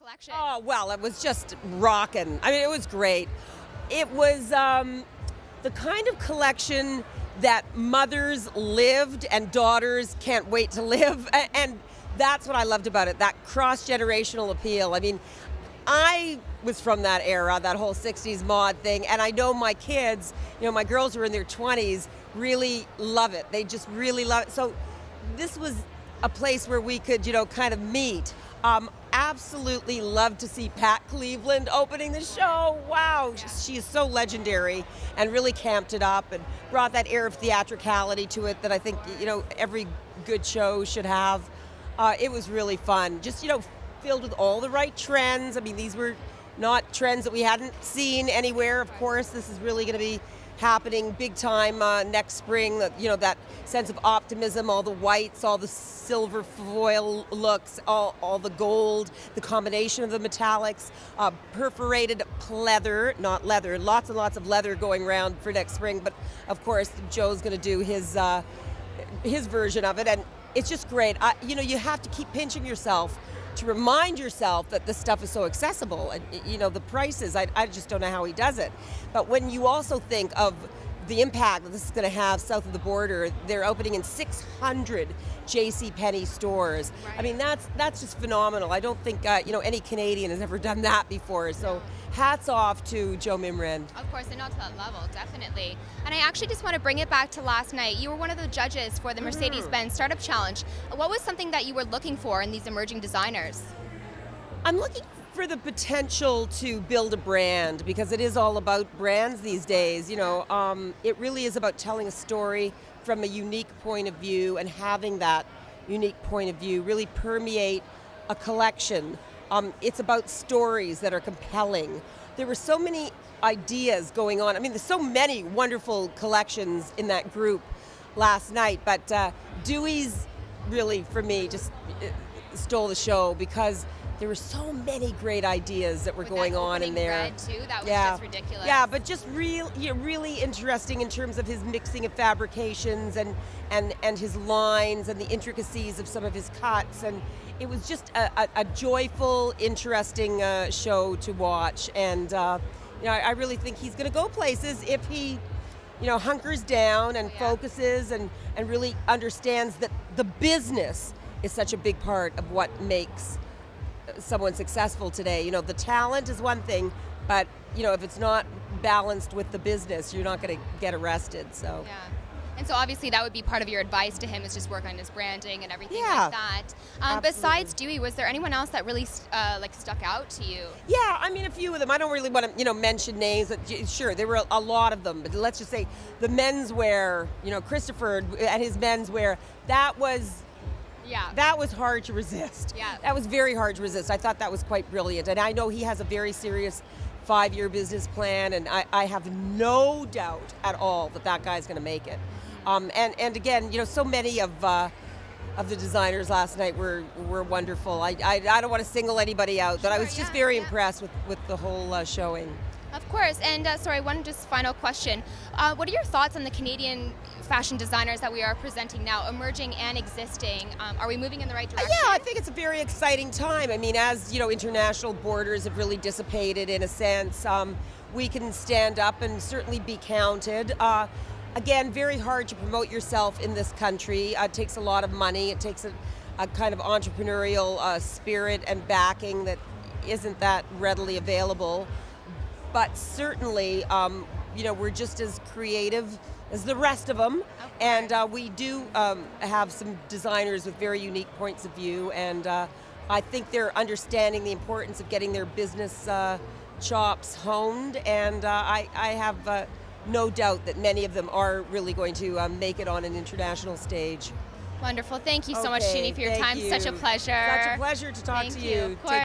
collection? Oh, well, it was just rocking. I mean, it was great. It was the kind of collection that mothers lived and daughters can't wait to live. And that's what I loved about it, that cross-generational appeal. I mean, I was from that era, that whole 60s mod thing, and I know my kids, my girls who are in their 20s, really love it. They just really love it. So this was a place where we could, kind of meet. Absolutely love to see Pat Cleveland opening the show. Wow, she is so legendary and really camped it up and brought that air of theatricality to it that I think, every good show should have. It was really fun. Just, filled with all the right trends. I mean, these were not trends that we hadn't seen anywhere. Of course, this is really going to be happening big time next spring. That sense of optimism, all the whites, all the silver foil looks, all the gold, the combination of the metallics, perforated pleather, not leather, lots and lots of leather going around for next spring. But of course, Joe's going to do his version of it, and it's just great. You have to keep pinching yourself to remind yourself that this stuff is so accessible, and the prices, I just don't know how he does it. But when you also think of the impact that this is going to have south of the border, they're opening in 600 JCPenney stores. Right. I mean, that's just phenomenal. I don't think any Canadian has ever done that before. So hats off to Joe Mimran. Of course, and not to that level, definitely. And I actually just want to bring it back to last night. You were one of the judges for the Mercedez-Benz Start Up Challenge. What was something that you were looking for in these emerging designers? I'm looking for the potential to build a brand, because it is all about brands these days. It really is about telling a story from a unique point of view and having that unique point of view really permeate a collection. It's about stories that are compelling. There were so many ideas going on. I mean, there's so many wonderful collections in that group last night, but Duy's really, for me, just stole the show, because there were so many great ideas that were going on in there. Red too, that was just ridiculous. Yeah, but just really interesting in terms of his mixing of fabrications and his lines and the intricacies of some of his cuts. And it was just a joyful, interesting show to watch. And I really think he's going to go places if he hunkers down and focuses and really understands that the business is such a big part of what makes someone successful today. The talent is one thing, but if it's not balanced with the business, you're not going to get arrested. So yeah. And so obviously that would be part of your advice to him, is just work on his branding and everything like that. Besides Duy, was there anyone else that really stuck out to you? Yeah, I mean, a few of them. I don't really want to mention names, but sure, there were a lot of them. But let's just say the menswear, Christopher and his menswear, that was hard to resist. Yeah. That was very hard to resist. I thought that was quite brilliant. And I know he has a very serious 5-year business plan, and I have no doubt at all that guy's going to make it. And again, so many of the designers last night were wonderful. I don't want to single anybody out, but I was just very impressed with the whole showing. Of course, and sorry, one just final question. What are your thoughts on the Canadian fashion designers that we are presenting now, emerging and existing? Are we moving in the right direction? Yeah, I think it's a very exciting time. I mean, as international borders have really dissipated in a sense, we can stand up and certainly be counted. Again, very hard to promote yourself in this country. It takes a lot of money. It takes a kind of entrepreneurial spirit and backing that isn't that readily available. But certainly, we're just as creative as the rest of them. And we do have some designers with very unique points of view. And I think they're understanding the importance of getting their business chops honed. And I have no doubt that many of them are really going to make it on an international stage. Wonderful. Thank you so much, Jeanne, for your time. You. Such a pleasure. Such a pleasure to talk to you. Of course.